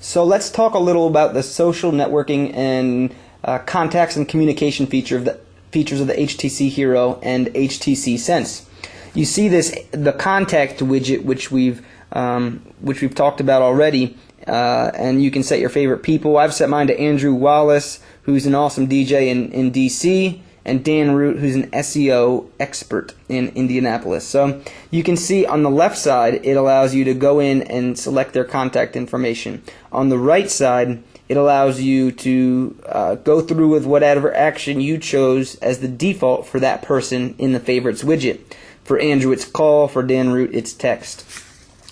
So let's talk a little about the social networking and contacts and communication features of the HTC Hero and HTC Sense. You see the contact widget, which we've talked about already, and you can set your favorite people. I've set mine to Andrew Wallace, who's an awesome DJ in DC, and Dan Root, who's an SEO expert in Indianapolis. So you can see on the left side, it allows you to go in and select their contact information. On the right side, it allows you to go through with whatever action you chose as the default for that person in the favorites widget. For Andrew, it's call. For Dan Root, it's text.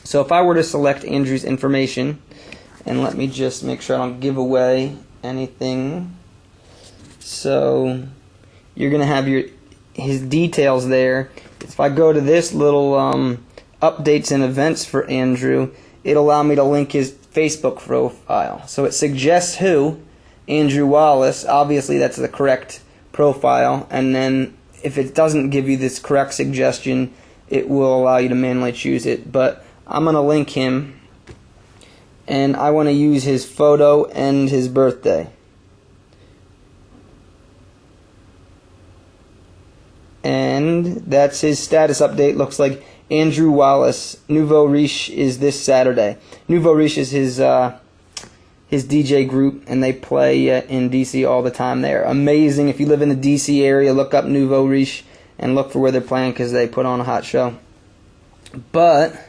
So if I were to select Andrew's information, and let me just make sure I don't give away anything. So you're going to have his details there. If I go to this little updates and events for Andrew, it'll allow me to link his Facebook profile. So it suggests who? Andrew Wallace. Obviously that's the correct profile. And then if it doesn't give you this correct suggestion, it will allow you to manually choose it. But I'm going to link him, and I want to use his photo and his birthday. And that's his status update. Looks like Andrew Wallace, Nouveau Riche is this Saturday. Nouveau Riche is his DJ group, and they play in DC all the time. They're amazing. If you live in the DC area, look up Nouveau Riche and look for where they're playing, because they put on a hot show. But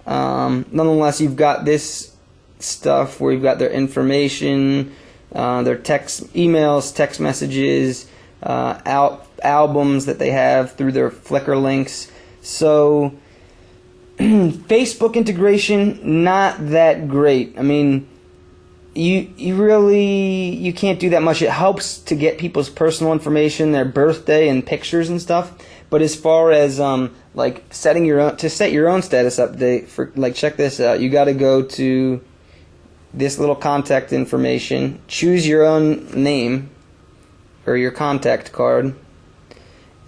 nonetheless, you've got this stuff where you've got their information, their emails, text messages, albums that they have through their Flickr links. So Facebook integration, not that great. I mean, you can't do that much. It helps to get people's personal information, their birthday and pictures and stuff. But as far as like setting your own status update for, like, check this out. You got to go to this little contact information, choose your own name or your contact card,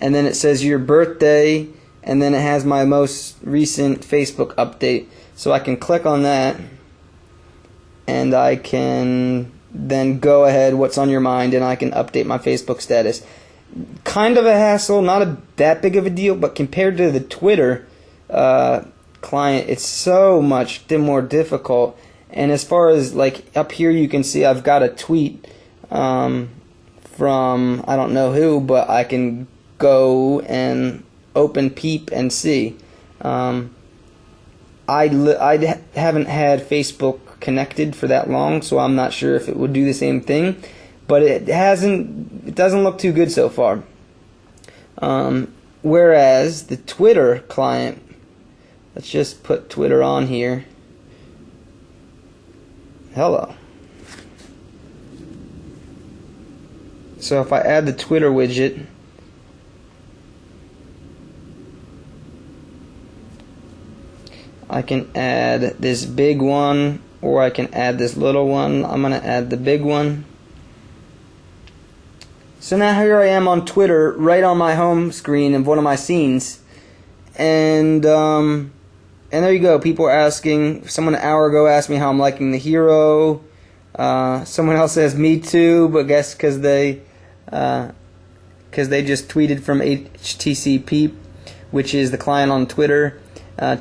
and then it says your birthday, and then it has my most recent Facebook update. So I can click on that, and I can then go ahead, what's on your mind, and I can update my Facebook status. Kind of a hassle, not that big of a deal, but compared to the Twitter client, it's so much more difficult. And as far as, like, up here, you can see I've got a tweet from I don't know who, but I can go and open Peep and see. I haven't had Facebook connected for that long, so I'm not sure if it would do the same thing, but it doesn't look too good so far. Whereas the Twitter client, let's just put Twitter on here. Hello. So if I add the Twitter widget, I can add this big one, or I can add this little one. I'm going to add the big one. So now here I am on Twitter, right on my home screen of one of my scenes. And there you go. People are asking. Someone an hour ago asked me how I'm liking the Hero. Someone else says me too, but guess because they just tweeted from HTC Peep, which is the client on Twitter.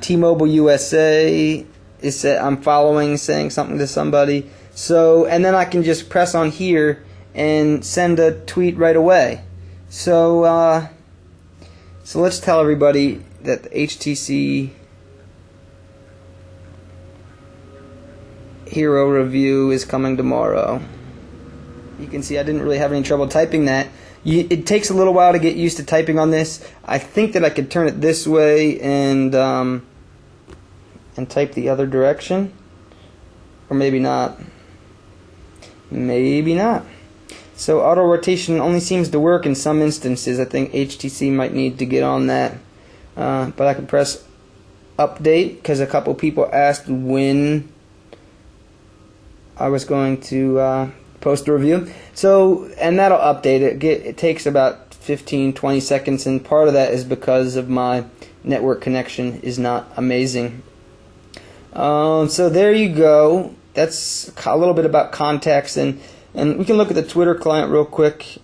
T-Mobile USA is I'm following, saying something to somebody. So, and then I can just press on here and send a tweet right away. So let's tell everybody that the HTC Hero review is coming tomorrow. You can see I didn't really have any trouble typing that. It takes a little while to get used to typing on this. I think that I could turn it this way and type the other direction, or maybe not. Maybe not. So auto rotation only seems to work in some instances. I think HTC might need to get on that. But I can press update because a couple people asked when I was going to post a review. So, and that'll update it. It takes about 15-20 seconds, and part of that is because of my network connection is not amazing. So there you go. that's a little bit about contacts, and we can look at the Twitter client real quick.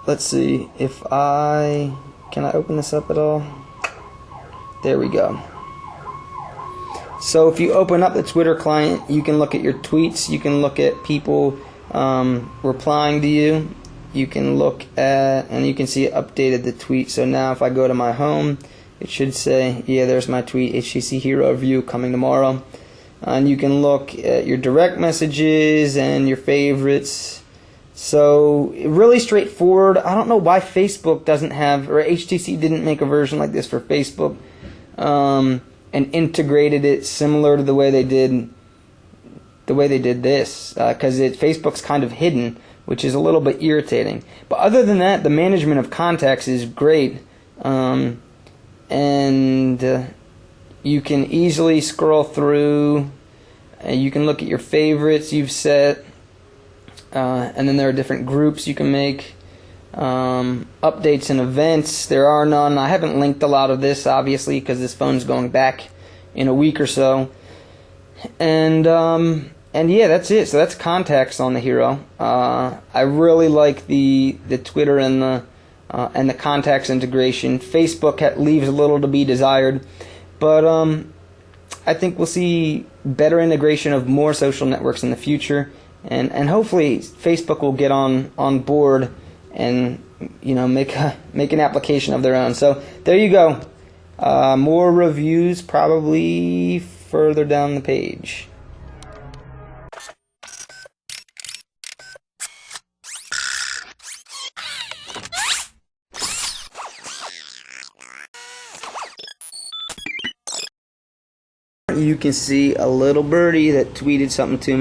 Let's see if can I open this up at all? There we go. So if you open up the Twitter client, you can look at your tweets. You can look at people replying to you. You can look at, and you can see it updated the tweet. So now if I go to my home, it should say, yeah, there's my tweet, HTC Hero Review coming tomorrow. And you can look at your direct messages and your favorites. So really straightforward. I don't know why Facebook doesn't have, or HTC didn't make a version like this for Facebook, and integrated it similar to the way they did this, because Facebook's kind of hidden, which is a little bit irritating. But other than that, the management of contacts is great, and you can easily scroll through. You can look at your favorites you've set, and then there are different groups you can make. Updates and events, there are none. I haven't linked a lot of this, obviously, because this phone's going back in a week or so. And yeah, that's it. So that's contacts on the Hero. I really like the Twitter and the contacts integration. Facebook leaves a little to be desired, but I think we'll see better integration of more social networks in the future, and hopefully Facebook will get on board and make an application of their own. So there you go. More reviews probably further down the page. You can see a little birdie that tweeted something to me.